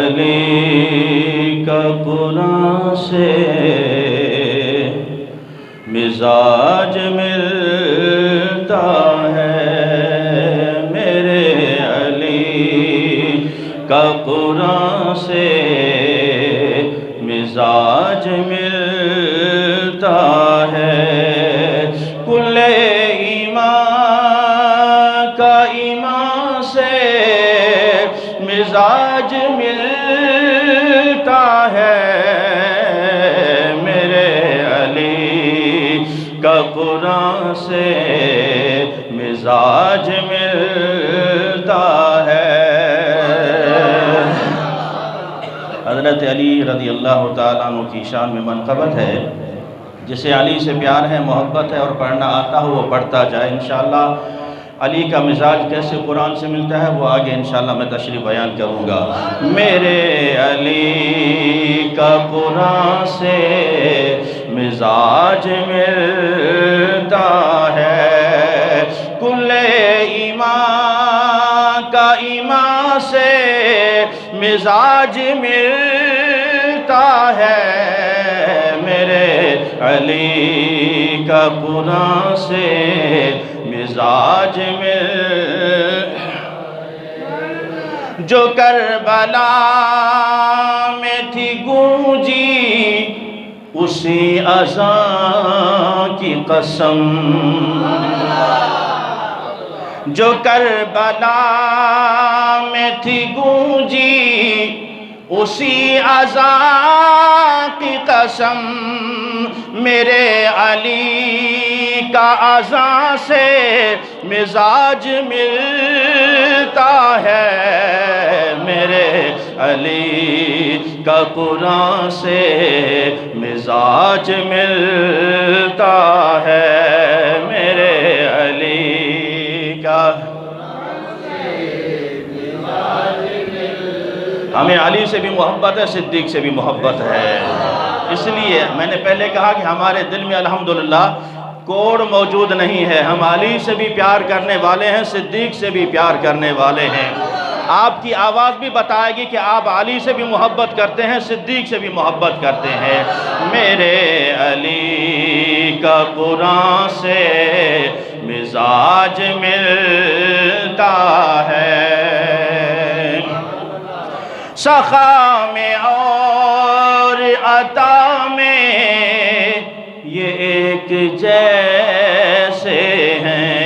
علی کا قرآن سے مزاج ملتا ہے، میرے علی کا قرآن سے مزاج ملتا ہے، کل ایمان کا ایمان سے مزاج ملتا ہے، میرے علی کا قرآن سے مزاج ملتا ہے۔ حضرت علی رضی اللہ تعالیٰ عنہ کی شان میں منقبت ہے، جسے علی سے پیار ہے، محبت ہے اور پڑھنا آتا ہو وہ پڑھتا جائے انشاءاللہ۔ علی کا مزاج کیسے قرآن سے ملتا ہے وہ آگے انشاءاللہ میں تشریح بیان کروں گا۔ میرے علی کا قرآن سے مزاج ملتا ہے، کل ایمان کا ایمان سے مزاج ملتا ہے، میرے علی کا قرآن سے مزاج جو کربلا میں تھی گونجی اسی اذان کی قسم، جو کربلا میں تھی گونجی اسی اذان کی قسم، میرے علی کا اذان سے مزاج ملتا ہے، میرے علی کا قرآن سے مزاج ملتا ہے، میرے علی کا ہمیں علی سے بھی محبت ہے، صدیق سے بھی محبت ہے، اس لیے میں نے پہلے کہا کہ ہمارے دل میں الحمدللہ کوڑ موجود نہیں ہے، ہم علی سے بھی پیار کرنے والے ہیں، صدیق سے بھی پیار کرنے والے ہیں۔ آپ کی آواز بھی بتائے گی کہ آپ علی سے بھی محبت کرتے ہیں، صدیق سے بھی محبت کرتے ہیں۔ میرے علی کا قرآن سے مزاج ملتا ہے، سخا میں اور عطا میں یہ ایک جیسے ہیں،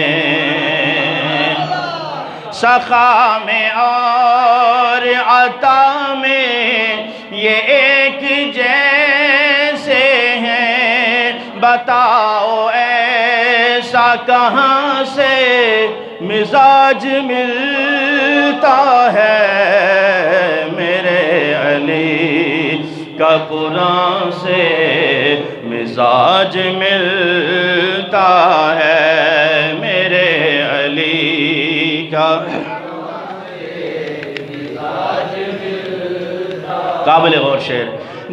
سخا میں اور عطا میں یہ ایک جیسے ہیں، بتاؤ ایسا کہاں سے مزاج ملتا ہے، میرے علی کا قرآن سے مزاج ملتا ہے، میرے علی کا قابل غور شعر،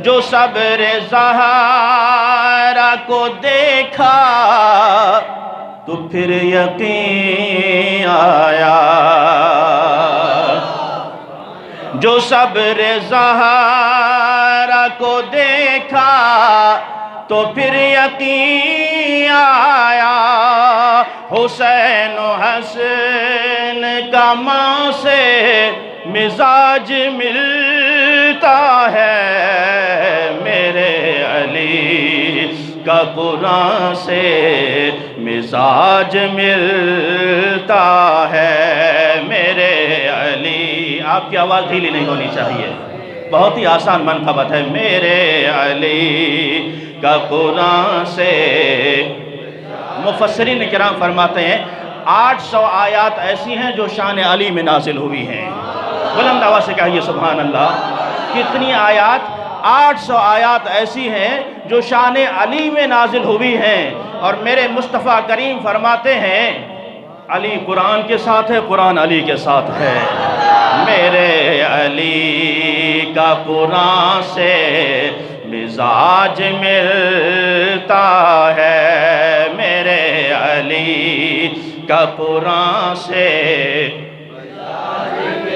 جو صبر زہرا کو دیکھا تو پھر یقین آیا، جو صبر زہرا کو دیکھا تو پھر یقین آیا، حسین و حسن کا ماں سے مزاج ملتا ہے، میرے علی کا قرآن سے مزاج ملتا ہے، میرے علی آپ کی آواز ڈھیلی نہیں ہونی چاہیے، بہت ہی آسان منقبت ہے، میرے علی کا قرآن سے مفسرین کرام فرماتے ہیں 800 آیات ایسی ہیں جو شان علی میں نازل ہوئی ہیں، بلند آواز سے کہیے سبحان اللہ، کتنی آیات؟ 800 آیات ایسی ہیں جو شان علی میں نازل ہوئی ہیں، اور میرے مصطفیٰ کریم فرماتے ہیں علی قرآن کے ساتھ ہے، قرآن علی کے ساتھ ہے، میرے علی کا قرآن سے مزاج ملتا ہے، میرے علی کا قرآن سے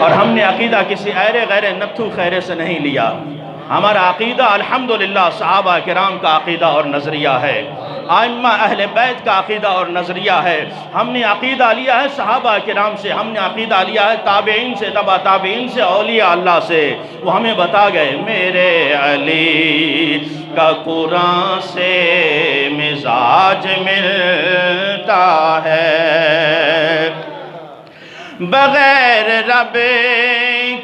اور ہم نے عقیدہ کسی ایرے غیر نتھو خیرے سے نہیں لیا. ہمارا عقیدہ الحمدللہ صحابہ کرام کا عقیدہ اور نظریہ ہے، ائمہ اہل بیت کا عقیدہ اور نظریہ ہے. ہم نے عقیدہ لیا ہے صحابہ کرام سے، ہم نے عقیدہ لیا ہے تابعین سے، تبع تابعین سے، اولیاء اللہ سے. وہ ہمیں بتا گئے میرے علی کا قرآن سے مزاج ملتا ہے، بغیر رب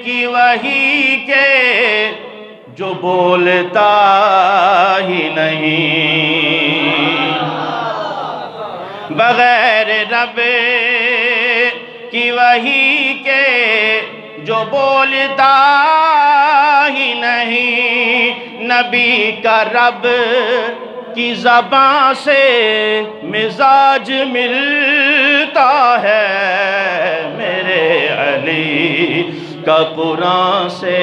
کی وحی کے جو بولتا ہی نہیں، بغیر رب کی وحی کے جو بولتا ہی نہیں. نبی کا رب کی زبان سے مزاج ملتا ہے، میرے علی کا قرآن سے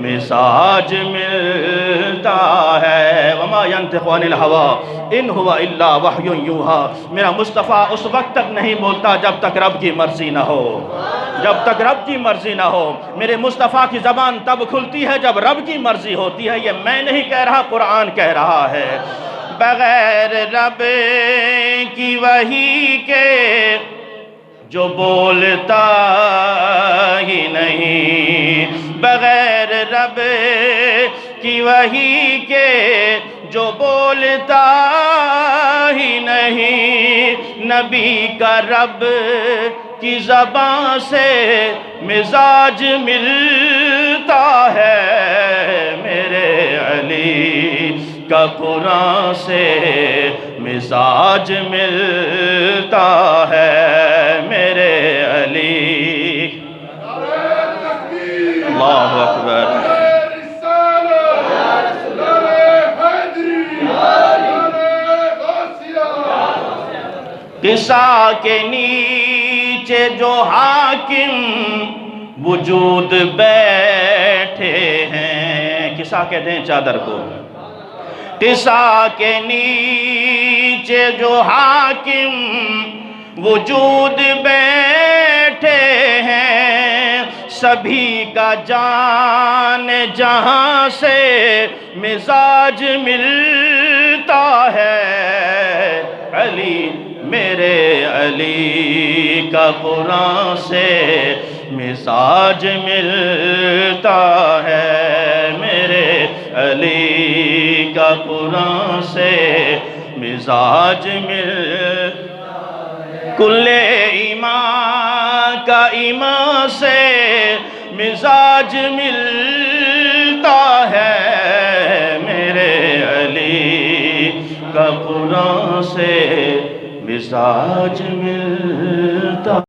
مزاج ملتا ہے. وما ينطق عن الهوى ان هو الا وحی یوحی. میرا مصطفیٰ اس وقت تک نہیں بولتا جب تک رب کی مرضی نہ ہو، جب تک رب کی مرضی نہ ہو. میرے مصطفیٰ کی زبان تب کھلتی ہے جب رب کی مرضی ہوتی ہے. یہ میں نہیں کہہ رہا، قرآن کہہ رہا ہے. بغیر رب کی وحی کے جو بولتا ہی نہیں، بغیر رب کی وحی کے جو بولتا ہی نہیں. نبی کا رب کی زبان سے مزاج ملتا ہے، میرے علی کا قرآن سے مزاج ملتا ہے، میرے علی. اللہ اکبر. قصہ کے نیچے جو حاکم وجود بیٹھے ہیں، قصہ کہتے ہیں چادر کو. قصہ کے نیچے جو حاکم وجود بیٹھے ہیں، سبھی کا جان جہاں سے مزاج ملتا ہے. علی میرے علی کا قرآن سے مزاج ملتا ہے، میرے علی کا قرآن سے مزاج ملتا ہے. کل ایمان کا ایمان سے مزاج ملتا ہے، میرے علی کا قرآن سے مزاج ملتا